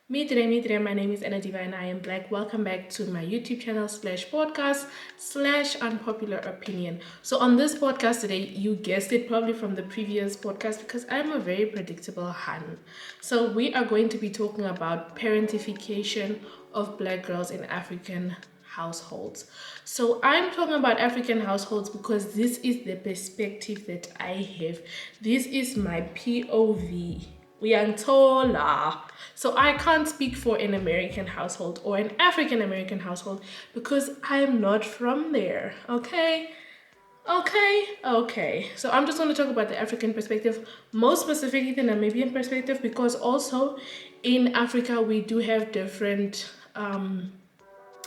Me today, my name is Ann-Adeva and I am Black. Welcome back to my YouTube channel slash podcast slash unpopular opinion. So on this podcast today, you guessed it probably from the previous podcast because I'm a very predictable hun. So we are going to be talking about parentification of Black girls in African households. So I'm talking about African households because this is the perspective that I have. This is my POV. Uyantola. So I can't speak for an American household or an African American household because I'm not from there. Okay. So I'm just going to talk about the African perspective, most specifically the Namibian perspective, because also in Africa we do have different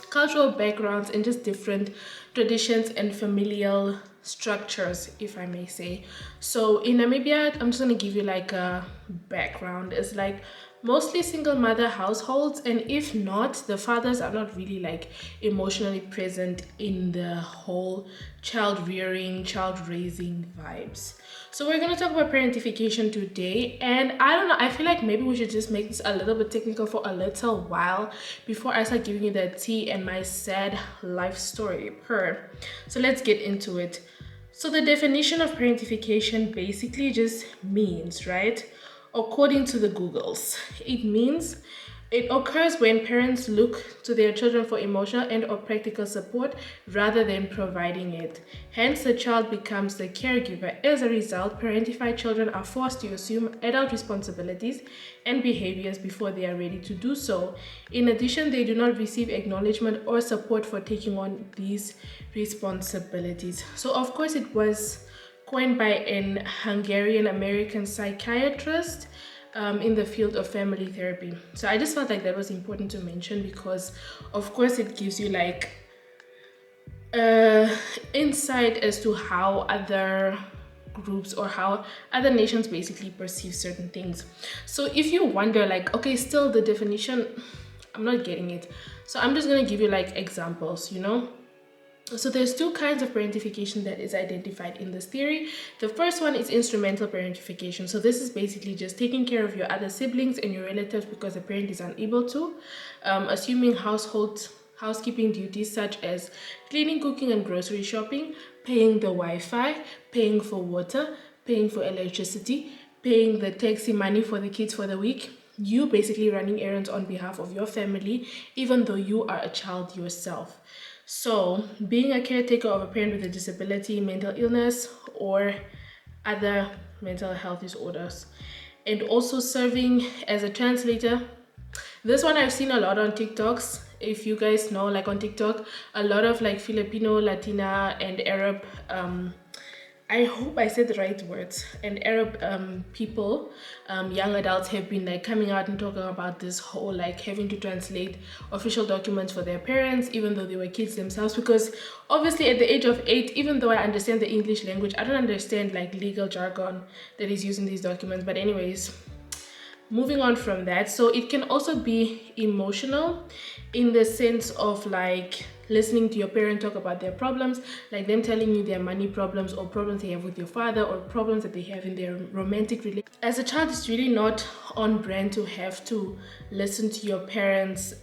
cultural backgrounds and just different traditions and familial structures, if I may say. So in Namibia, I'm just gonna give you like a background. It's like mostly single mother households, and if not, the fathers are not really like emotionally present in the whole child rearing, child raising vibes. So we're going to talk about parentification today, and I don't know, I feel like maybe we should just make this a little bit technical for a little while before I start giving you the tea and my sad life story So let's get into it. So the definition of parentification basically just means, right, according to the Googles, it means it occurs when parents look to their children for emotional and or practical support rather than providing it. Hence, the child becomes the caregiver. As a result, parentified children are forced to assume adult responsibilities and behaviors before they are ready to do so. In addition, they do not receive acknowledgement or support for taking on these responsibilities. So, of course, it was coined by an Hungarian American psychiatrist in the field of family therapy. So I just felt like that was important to mention because, of course, it gives you like insight as to how other groups or how other nations basically perceive certain things. So if you wonder, like, okay, still the definition, I'm not getting it. So I'm just gonna give you like examples. So there's two kinds of parentification that is identified in this theory. The first one is instrumental parentification. So this is basically just taking care of your other siblings and your relatives because the parent is unable to, assuming housekeeping duties such as cleaning, cooking, and grocery shopping, paying the Wi-Fi, paying for water, paying for electricity, paying the taxi money for the kids for the week. You basically running errands on behalf of your family, even though you are a child yourself. So, being a caretaker of a parent with a disability, mental illness, or other mental health disorders, and also serving as a translator. This one I've seen a lot on TikToks. If you guys know, like on TikTok, a lot of like Filipino, Latina, and Arab I hope I said the right words. And Arab people, young adults have been like coming out and talking about this whole like having to translate official documents for their parents, even though they were kids themselves. Because obviously at the age of 8, even though I understand the English language, I don't understand like legal jargon that is used in these documents. But anyways, moving on from that, so it can also be emotional in the sense of like listening to your parent talk about their problems, like them telling you their money problems or problems they have with your father or problems that they have in their romantic relationship. As a child, it's really not on brand to have to listen to your parents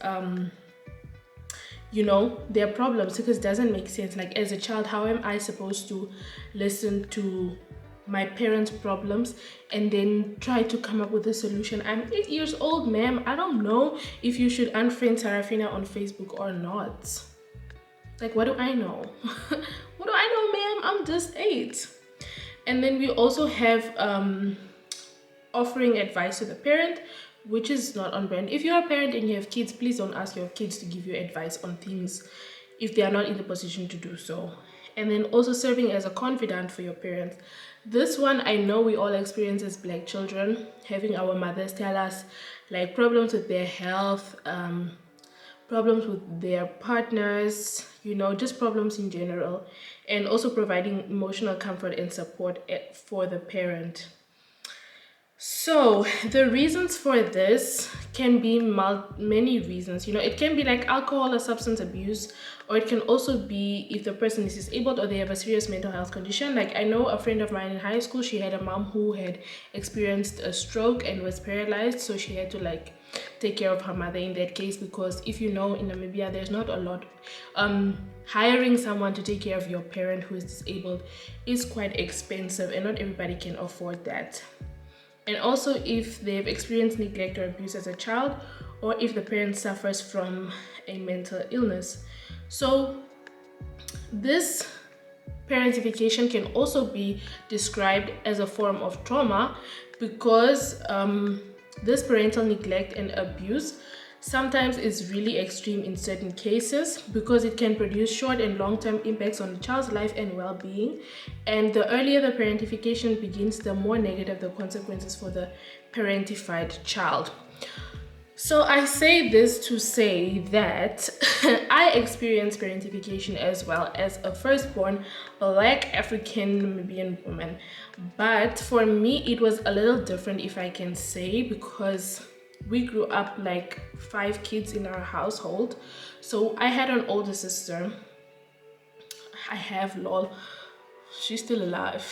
their problems, because it doesn't make sense. Like, as a child, how am I supposed to listen to my parents' problems and then try to come up with a solution? I'm 8 years old, ma'am. I don't know if you should unfriend Sarafina on Facebook or not. Like, what do I know? What do I know, ma'am? I'm just 8. And then we also have offering advice to the parent, which is not on brand. If you're a parent and you have kids, please don't ask your kids to give you advice on things if they are not in the position to do so. And then also serving as a confidant for your parents. This one I know we all experience as Black children, having our mothers tell us like problems with their health, problems with their partners, just problems in general, and also providing emotional comfort and support for the parent. So the reasons for this can be many reasons. It can be like alcohol or substance abuse, or it can also be if the person is disabled or they have a serious mental health condition. Like I know a friend of mine in high school, she had a mom who had experienced a stroke and was paralyzed, so she had to like take care of her mother in that case, because if you know, in Namibia there's not a lot. Hiring someone to take care of your parent who is disabled is quite expensive, and not everybody can afford that. And also if they've experienced neglect or abuse as a child, or if the parent suffers from a mental illness. So this parentification can also be described as a form of trauma, because this parental neglect and abuse sometimes is really extreme in certain cases, because it can produce short and long-term impacts on the child's life and well-being. And the earlier the parentification begins, the more negative the consequences for the parentified child. So I say this to say that I experienced parentification as well as a firstborn Black African Namibian woman. But for me, it was a little different, if I can say, because we grew up like 5 kids in our household. So I had an older sister. I have, lol, she's still alive.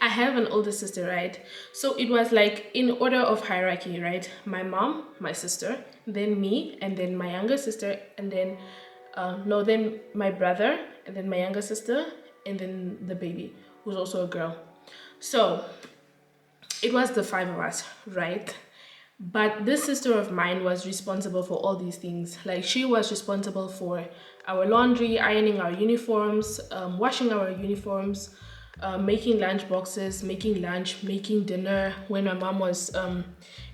I have an older sister, right? So it was like in order of hierarchy, right? My mom, my sister, then me, and then my younger sister, and then then my brother, and then my younger sister, and then the baby, who's also a girl. So it was the 5 of us, right? But this sister of mine was responsible for all these things. Like she was responsible for our laundry, ironing our uniforms, washing our uniforms, making lunch boxes, making lunch, making dinner when my mom was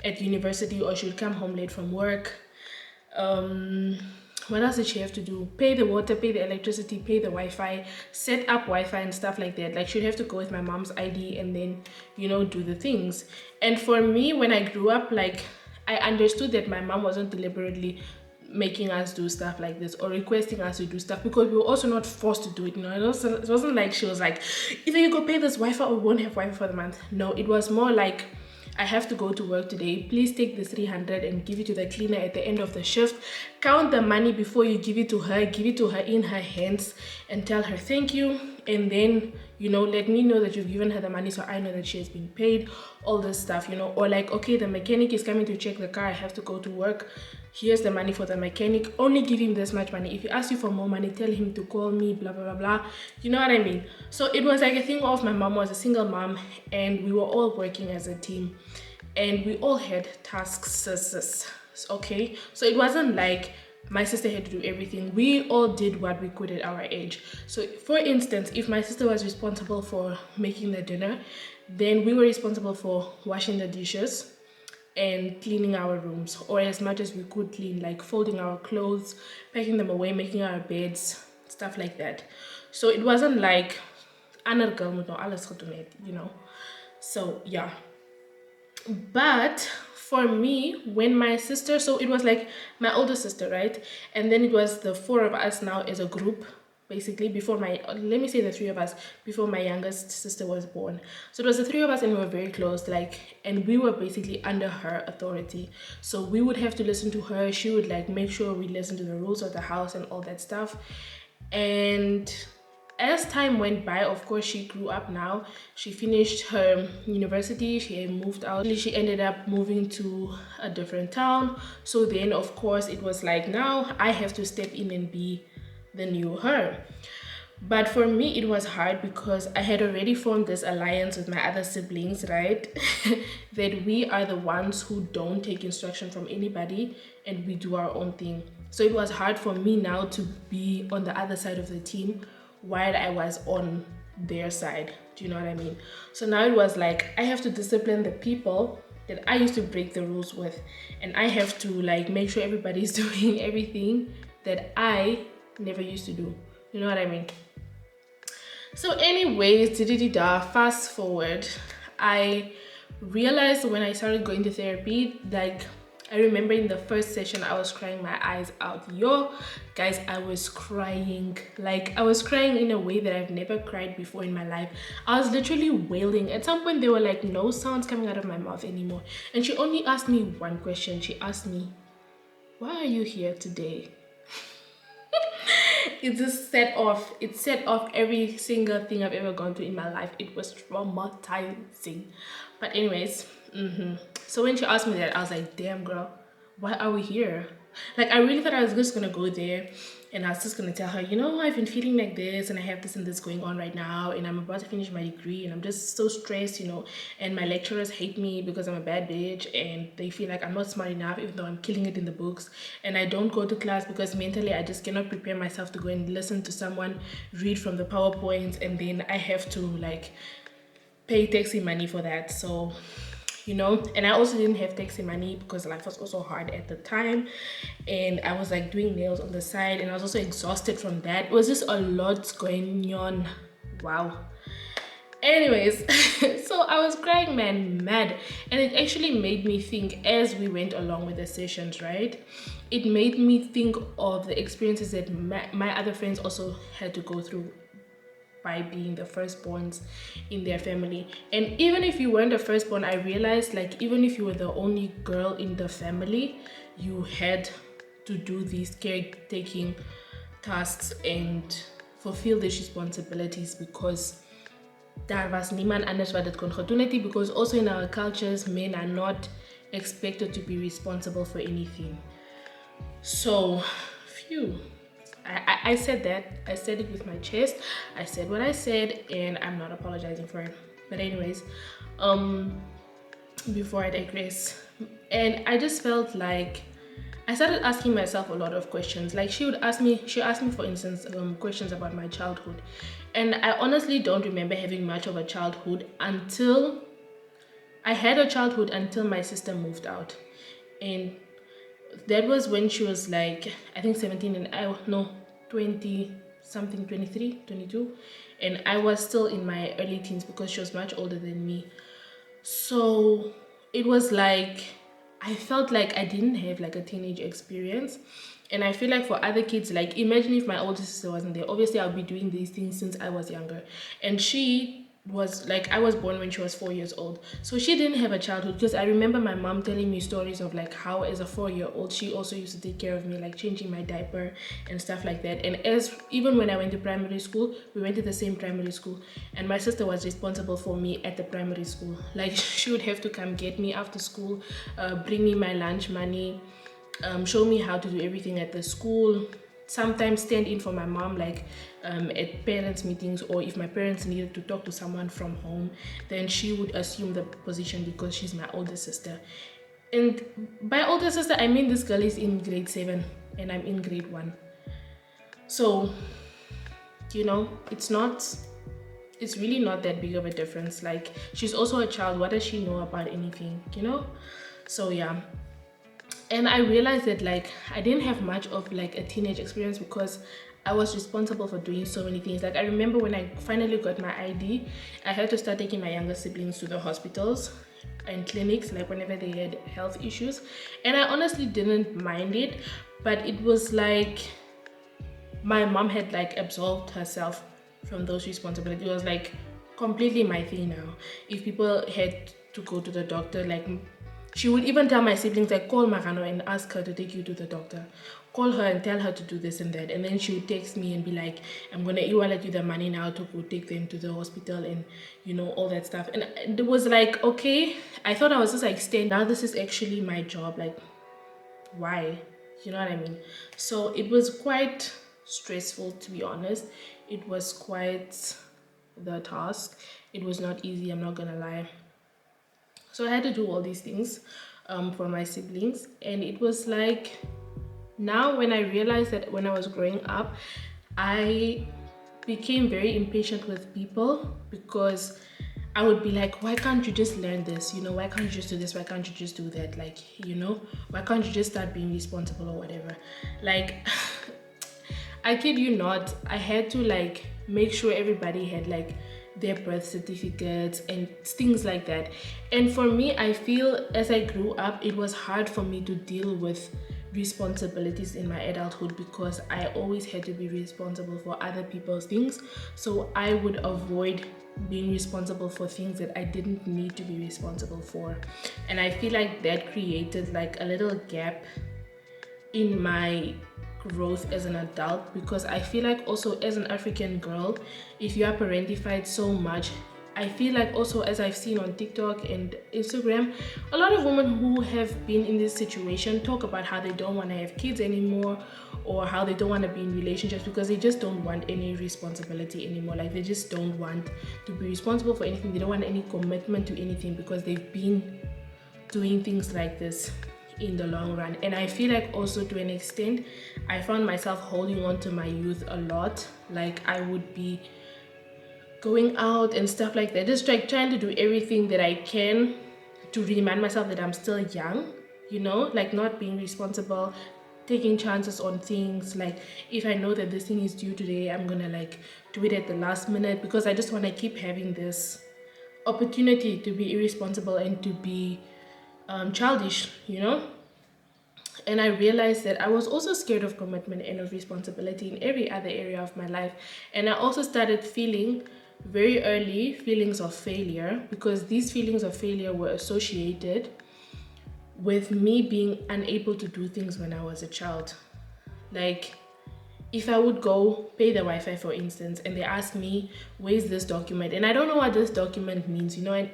at university, or she would come home late from work. What else did she have to do? Pay the water, pay the electricity, pay the Wi-Fi, set up Wi-Fi and stuff like that. Like she'd have to go with my mom's ID and then, do the things. And for me, when I grew up, like I understood that my mom wasn't deliberately making us do stuff like this or requesting us to do stuff, because we were also not forced to do it. It wasn't like she was like, either you go pay this Wi-Fi or we won't have Wi-Fi for the month. No, it was more like, I have to go to work today. Please take the 300 and give it to the cleaner at the end of the shift. Count the money before you give it to her. Give it to her in her hands and tell her thank you. And then, let me know that you've given her the money so I know that she has been paid. All this stuff, Or like, okay, the mechanic is coming to check the car. I have to go to work. Here's the money for the mechanic. Only give him this much money. If he asks you for more money, tell him to call me, blah, blah, blah, blah. You know what I mean? So it was like a thing of, my mom was a single mom and we were all working as a team and we all had tasks, okay? So it wasn't like my sister had to do everything. We all did what we could at our age. So for instance, if my sister was responsible for making the dinner, then we were responsible for washing the dishes and cleaning our rooms, or as much as we could clean, like folding our clothes, packing them away, making our beds, stuff like that. So it wasn't like so yeah. But for me, when my sister, so it was like my older sister, right? And then it was the 4 of us now as a group, basically, before let me say the 3 of us, before my youngest sister was born. So it was the 3 of us and we were very close, and we were basically under her authority. So we would have to listen to her. She would make sure we listen to the rules of the house and all that stuff. And as time went by, of course, she grew up now. She finished her university, she moved out. She ended up moving to a different town. So then, of course, it was like, now I have to step in and be the new her. But for me, it was hard because I had already formed this alliance with my other siblings, right? That we are the ones who don't take instruction from anybody and we do our own thing. So it was hard for me now to be on the other side of the team while I was on their side. Do you know what I mean? So now it was like, I have to discipline the people that I used to break the rules with, and I have to make sure everybody's doing everything that I never used to do. You know what I mean? So anyways, fast forward, I realized when I started going to therapy, I I remember in the first session I was crying my eyes out. Yo guys, I was crying, like I was crying in a way that I've never cried before in my life. I was literally wailing. At some point there were like no sounds coming out of my mouth anymore, and she only asked me one question. She asked me, why are you here today? It just set off every single thing I've ever gone through in my life. It was traumatizing. But anyways, so when she asked me that, I was like, damn girl, why are we here? Like I really thought I was just gonna go there and I was just gonna tell her, you know, I've been feeling like this and I have this and this going on right now, and I'm about to finish my degree and I'm just so stressed, you know, and my lecturers hate me because I'm a bad bitch and they feel like I'm not smart enough even though I'm killing it in the books, and I don't go to class because mentally I just cannot prepare myself to go and listen to someone read from the PowerPoints, and then I have to like pay taxi money for that. So you know, and I also didn't have taxi money because life was also hard at the time, and I was like doing nails on the side and I was also exhausted from that. It was just a lot going on. Wow. Anyways, so I was crying man mad, and it actually made me think as we went along with the sessions, right? It made me think of the experiences that my other friends also had to go through by being the firstborns in their family. And even if you weren't the firstborn, I realized like even if you were the only girl in the family, you had to do these caretaking tasks and fulfill these responsibilities, because daar was niemand anders wat dit kon gedoen het, because also in our cultures men are not expected to be responsible for anything. So phew, I said that. I said it with my chest. I said what I said, and I'm not apologizing for it. But anyways, before I digress, and I just felt like I started asking myself a lot of questions. Like she asked me for instance questions about my childhood, and I honestly don't remember having much of a childhood until I had a childhood until my sister moved out, and that was when she was like I think 17 and 20 something, 23, 22, and I was still in my early teens because she was much older than me. So it was like I felt like I didn't have like a teenage experience, and I feel like for other kids, like imagine if my older sister wasn't there. Obviously I'll be doing these things since I was younger, and she was like, I was born when she was 4 years old, so she didn't have a childhood. Because I remember my mom telling me stories of like how as a 4-year-old she also used to take care of me, like changing my diaper and stuff like that. And as even when I went to primary school, we went to the same primary school, and my sister was responsible for me at the primary school. Like she would have to come get me after school, bring me my lunch money, show me how to do everything at the school, sometimes stand in for my mom, like at parents meetings, or if my parents needed to talk to someone from home, then she would assume the position because she's my older sister. And by older sister I mean this girl is in grade 7 and I'm in grade 1. So you know, it's really not that big of a difference. Like she's also a child, what does she know about anything, you know? So yeah. And I realized that like I didn't have much of like a teenage experience because I was responsible for doing so many things. Like I remember when I finally got my ID, I had to start taking my younger siblings to the hospitals and clinics, like whenever they had health issues. And I honestly didn't mind it, but it was like my mom had like absolved herself from those responsibilities. It was like completely my thing now. If people had to go to the doctor, like she would even tell my siblings, like, call Marano and ask her to take you to the doctor. Call her and tell her to do this and that. And then she would text me and be like, I'm going to e-wallet you the money now to go take them to the hospital and, you know, all that stuff. And it was like, okay, I thought I was just like, staying. Now this is actually my job. Like, why? You know what I mean? So it was quite stressful, to be honest. It was quite the task. It was not easy, I'm not going to lie. So I had to do all these things for my siblings, and it was like, now when I realized that when I was growing up, I became very impatient with people, because I would be like, why can't you just learn this? You know, why can't you just do this? Why can't you just do that? Like, you know, why can't you just start being responsible or whatever? Like, I kid you not, I had to like make sure everybody had like their birth certificates and things like that. And for me, I feel as I grew up, it was hard for me to deal with responsibilities in my adulthood because I always had to be responsible for other people's things. So I would avoid being responsible for things that I didn't need to be responsible for. And I feel like that created like a little gap in my growth as an adult, because I feel like also as an African girl, if you are parentified so much, I feel like also, as I've seen on TikTok and Instagram, a lot of women who have been in this situation talk about how they don't want to have kids anymore, or how they don't want to be in relationships because they just don't want any responsibility anymore. Like they just don't want to be responsible for anything. They don't want any commitment to anything because they've been doing things like this in the long run. And I feel like also to an extent, I found myself holding on to my youth a lot. Like I would be going out and stuff like that, just like trying to do everything that I can to remind myself that I'm still young, you know, like not being responsible, taking chances on things. Like if I know that this thing is due today, I'm gonna like do it at the last minute because I just want to keep having this opportunity to be irresponsible and to be childish, you know. And I realized that I was also scared of commitment and of responsibility in every other area of my life. And I also started feeling very early feelings of failure, because these feelings of failure were associated with me being unable to do things when I was a child. Like if I would go pay the Wi-Fi, for instance, and they ask me, where's this document? And I don't know what this document means, you know, and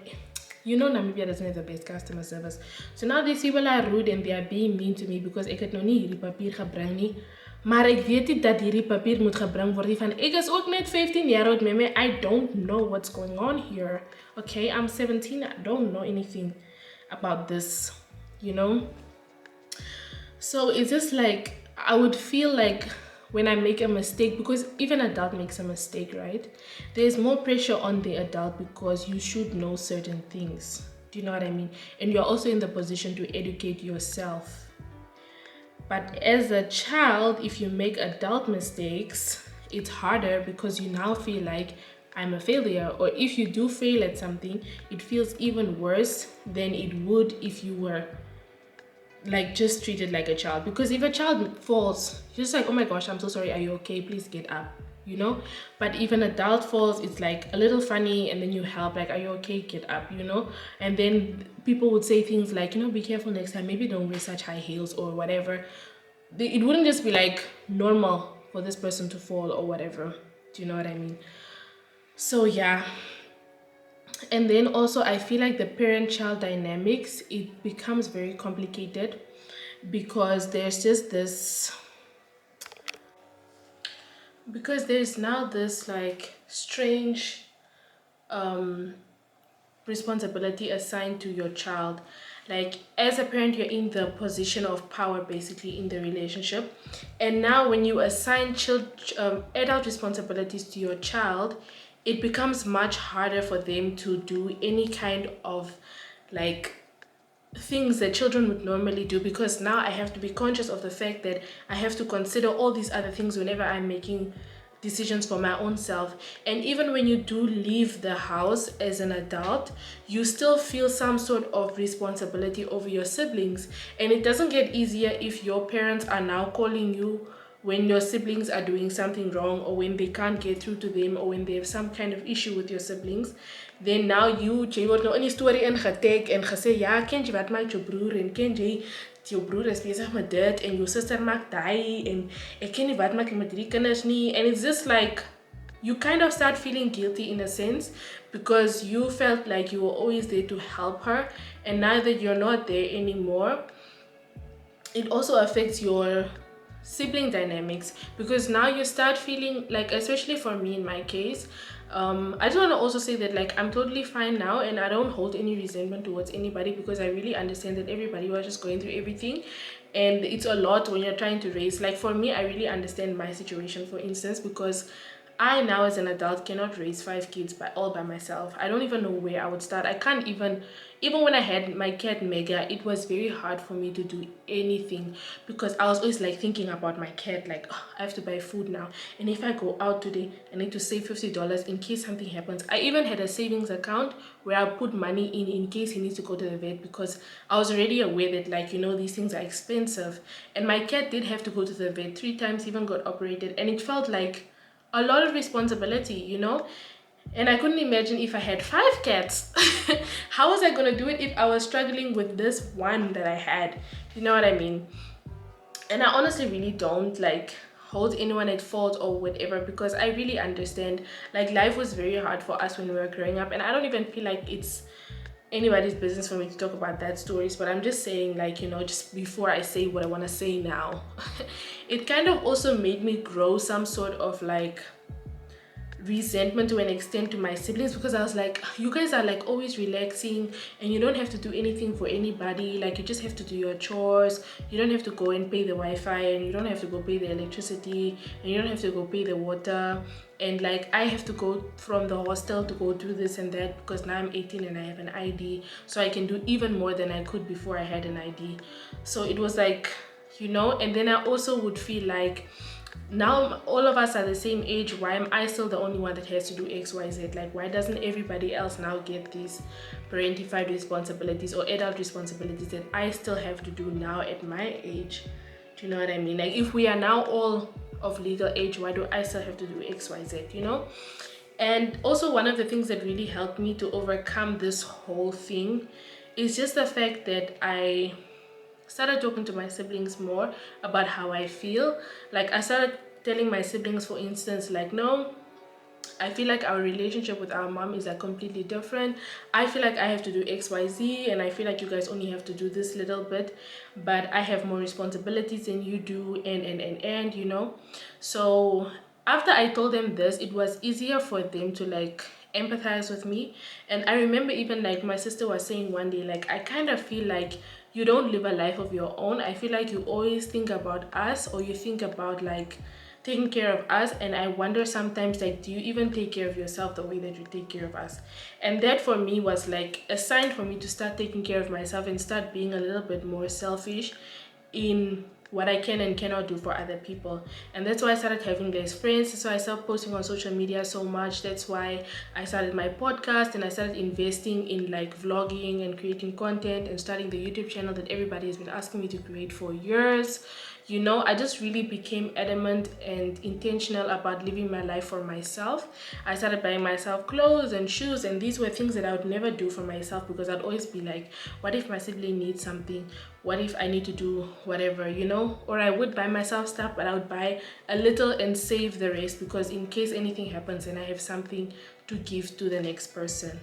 you know Namibia doesn't have the best customer service. So now these people are rude and they are being mean to me because ek het nog nie hierdie papier gebring nie. Maar ek weet nie dat hierdie papier moet gebring word nie, van ek is ook net 15 jaar oud, meme. I don't know what's going on here. Okay, I'm 17. I don't know anything about this, you know. So it's just like I would feel like when I make a mistake, because even an adult makes a mistake, right? There's more pressure on the adult because you should know certain things. Do you know what I mean? And you're also in the position to educate yourself. But as a child, if you make adult mistakes, it's harder because you now feel like I'm a failure. Or if you do fail at something, it feels even worse than it would if you were like just treated like a child. Because if a child falls, you're just like, oh my gosh, I'm so sorry, are you okay, please get up, you know. But if an adult falls, it's like a little funny, and then you help, like, are you okay, get up, you know. And then people would say things like, you know, be careful next time, maybe don't wear such high heels or whatever. It wouldn't just be like normal for this person to fall or whatever. Do you know what I mean? So yeah. And then also I feel like the parent-child dynamics, it becomes very complicated because there's just this, because there's now this like strange responsibility assigned to your child. Like as a parent, you're in the position of power basically in the relationship, and now when you assign adult responsibilities to your child, it becomes much harder for them to do any kind of like things that children would normally do, because now I have to be conscious of the fact that I have to consider all these other things whenever I'm making decisions for my own self. And even when you do leave the house as an adult, you still feel some sort of responsibility over your siblings, and it doesn't get easier if your parents are now calling you when your siblings are doing something wrong, or when they can't get through to them, or when they have some kind of issue with your siblings. Then now jy word nou in die storie ingetek en gesê, ja, ken jy wat maak jou broer, en ken jy jou broer is besig met dit, en jou sister maak daai, en ek ken nie wat maak met hierdie kinders nie. And it's just like you kind of start feeling guilty in a sense, because you felt like you were always there to help her, and now that you're not there anymore, it also affects your sibling dynamics, because now you start feeling like, especially for me in my case, I just want to also say that like I'm totally fine now, and I don't hold any resentment towards anybody, because I really understand that everybody was just going through everything, and it's a lot when you're trying to raise. Like for me, I really understand my situation, for instance, because I now as an adult cannot raise 5 kids all by myself. I don't even know where I would start. I can't even when I had my cat Mega, it was very hard for me to do anything because I was always like thinking about my cat, like, oh, I have to buy food now, and if I go out today I need to save $50 in case something happens. I even had a savings account where I put money in case he needs to go to the vet, because I was already aware that, like, these things are expensive, and my cat did have to go to the vet 3 times, even got operated, and it felt like a lot of responsibility. And I couldn't imagine if I had 5 cats. How was I gonna do it if I was struggling with this one that I had? You know what I mean? And I honestly really don't like hold anyone at fault or whatever, because I really understand, like, life was very hard for us when we were growing up, and I don't even feel like it's anybody's business for me to talk about that stories, but I'm just saying, like, just before I say what I want to say now, it kind of also made me grow some sort of like resentment to an extent to my siblings, because I was like, you guys are like always relaxing and you don't have to do anything for anybody, like you just have to do your chores, you don't have to go and pay the Wi-Fi, and you don't have to go pay the electricity, and you don't have to go pay the water, and like I have to go from the hostel to go do this and that because now I'm 18 and I have an ID, so I can do even more than I could before I had an ID. So it was like, and then I also would feel like, now all of us are the same age, why am I still the only one that has to do XYZ? Like, why doesn't everybody else now get these parentified responsibilities or adult responsibilities that I still have to do now at my age? Do you know what I mean? Like, if we are now all of legal age, why do I still have to do XYZ? And also, one of the things that really helped me to overcome this whole thing is just the fact that I started talking to my siblings more about how I feel. Like, I started telling my siblings, for instance, like, no, I feel like our relationship with our mom is like completely different. I feel like I have to do XYZ, and I feel like you guys only have to do this little bit, but I have more responsibilities than you do, and so after I told them this, it was easier for them to like empathize with me. And I remember even like my sister was saying one day, like, I kind of feel like you don't live a life of your own. I feel like you always think about us, or you think about like taking care of us, and I wonder sometimes, like, do you even take care of yourself the way that you take care of us? And that for me was like a sign for me to start taking care of myself and start being a little bit more selfish in what I can and cannot do for other people. And that's why I started having less friends. That's why I started posting on social media so much. That's why I started my podcast, and I started investing in like vlogging and creating content and starting the YouTube channel that everybody has been asking me to create for years. I just really became adamant and intentional about living my life for myself. I started buying myself clothes and shoes, and these were things that I would never do for myself, because I'd always be like, what if my sibling needs something? What if I need to do whatever, Or I would buy myself stuff, but I would buy a little and save the rest, because in case anything happens, then I have something to give to the next person.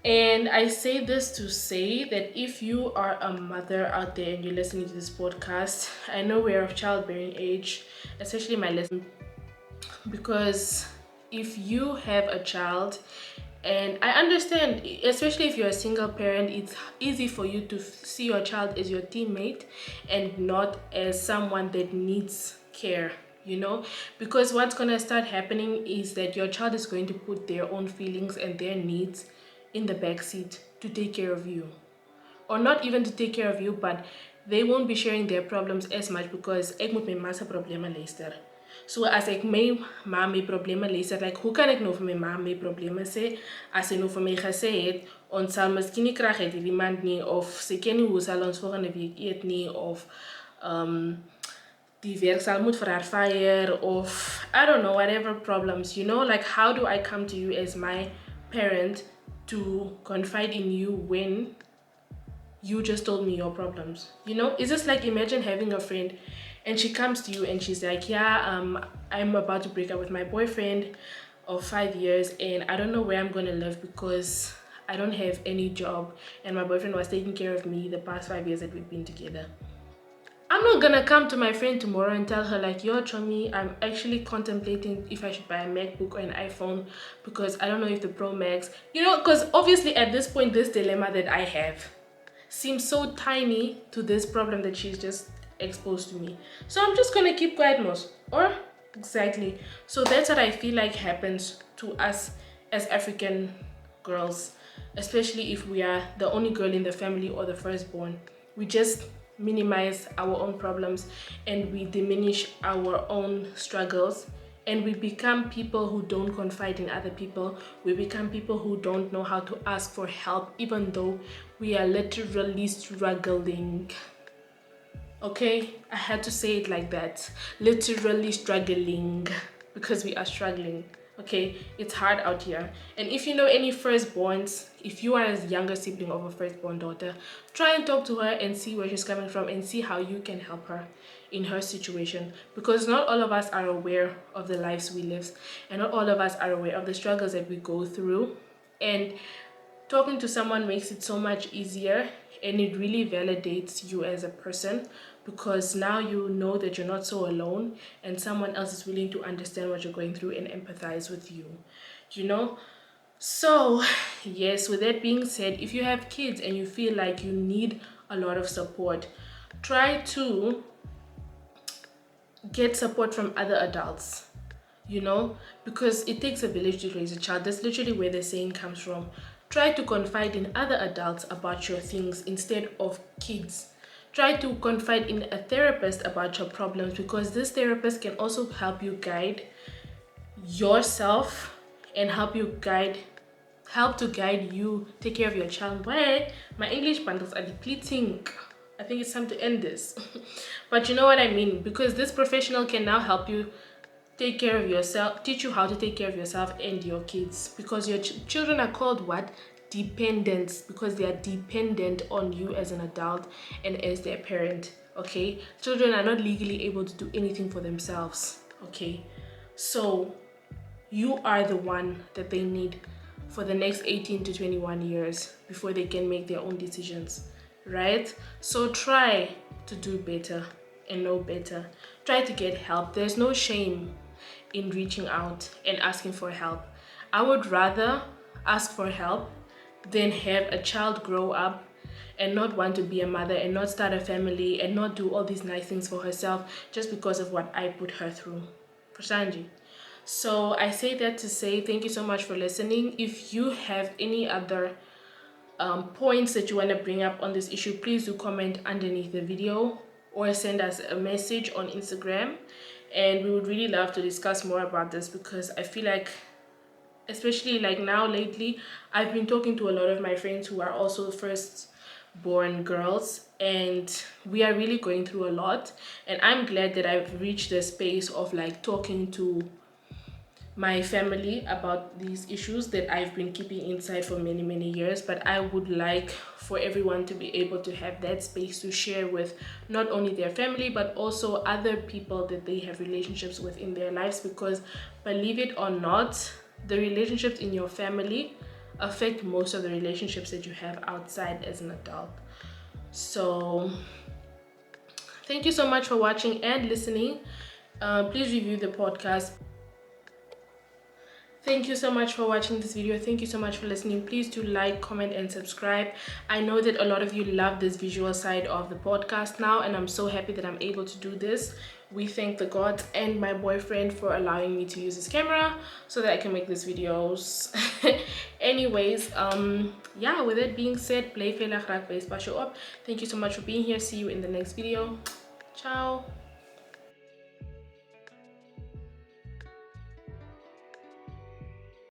And I say this to say that if you are a mother out there and you're listening to this podcast, I know we're of childbearing age, especially my lesson, because if you have a child, and I understand, especially if you're a single parent, it's easy for you to see your child as your teammate and not as someone that needs care, because what's going to start happening is that your child is going to put their own feelings and their needs in the back seat to take care of you, or not even to take care of you, but they won't be sharing their problems as much, because ek moet my ma se probleme luister. So as ek my ma my probleme luister, like, hoe kan ek nou vir my ma my probleme sê as sy nou vir my gesê het ons sal miskien nie krag hê hierdie maand nie, of sy ken nie hoe sal ons volgende week eet nie, of die werk sal moet vir haar fire, of I don't know, whatever problems, like, how do I come to you as my parent to confide in you when you just told me your problems? It's just like, imagine having a friend and she comes to you and she's like, yeah, I'm about to break up with my boyfriend of 5 years, and I don't know where I'm gonna live because I don't have any job, and my boyfriend was taking care of me the past 5 years that we've been together. I'm not gonna come to my friend tomorrow and tell her like, yo, Chomi, I'm actually contemplating if I should buy a MacBook or an iPhone because I don't know if the Pro Max, because obviously at this point, this dilemma that I have seems so tiny to this problem that she's just exposed to me. So I'm just gonna keep quiet, most. Or Exactly. So that's what I feel like happens to us as African girls, especially if we are the only girl in the family or the firstborn. We just minimize our own problems and we diminish our own struggles, and we become people who don't confide in other people. We become people who don't know how to ask for help, even though we are literally struggling. Okay, I had to say it like that. Literally struggling, because we are struggling. Okay, it's hard out here. And if you know any firstborns, if you are a younger sibling of a firstborn daughter, try and talk to her and see where she's coming from and see how you can help her in her situation, because not all of us are aware of the lives we live, and not all of us are aware of the struggles that we go through. And talking to someone makes it so much easier, and it really validates you as a person, because now you know that you're not so alone and someone else is willing to understand what you're going through and empathize with you, you know. So yes, with that being said, if you have kids and you feel like you need a lot of support, try to get support from other adults, you know, because it takes a village to raise a child. That's literally where the saying comes from. Try to confide in other adults about your things instead of kids. Try to confide in a therapist about your problems, because this therapist can also help you guide yourself and help to guide you take care of your child. Why my English bundles are depleting. I think it's time to end this. But you know what I mean, because this professional can now help you take care of yourself, teach you how to take care of yourself and your kids, because your children are called what? Dependents, because they are dependent on you as an adult and as their parent. Okay, children are not legally able to do anything for themselves. Okay, so you are the one that they need for the next 18 to 21 years before they can make their own decisions, right? So try to do better and know better. Try to get help. There's no shame in reaching out and asking for help. I would rather ask for help than have a child grow up and not want to be a mother and not start a family and not do all these nice things for herself just because of what I put her through. For Sanji. So I say that to say thank you so much for listening. If you have any other points that you want to bring up on this issue, please do comment underneath the video or send us a message on Instagram, and we would really love to discuss more about this, because I feel like, especially like now lately, I've been talking to a lot of my friends who are also first born girls, and we are really going through a lot, and I'm glad that I've reached the space of like talking to my family about these issues that I've been keeping inside for many years. But I would like for everyone to be able to have that space to share with not only their family but also other people that they have relationships with in their lives, because believe it or not, the relationships in your family affect most of the relationships that you have outside as an adult. So thank you so much for watching and listening. Please review the podcast. Thank you so much for watching this video. Thank you so much for listening. Please do like, comment, and subscribe. I know that a lot of you love this visual side of the podcast now, and I'm so happy that I'm able to do this. We thank the gods and my boyfriend for allowing me to use his camera so that I can make these videos. Anyways, yeah, with that being said, play veilig, raak base, pas je op. Thank you so much for being here. See you in the next video. Ciao.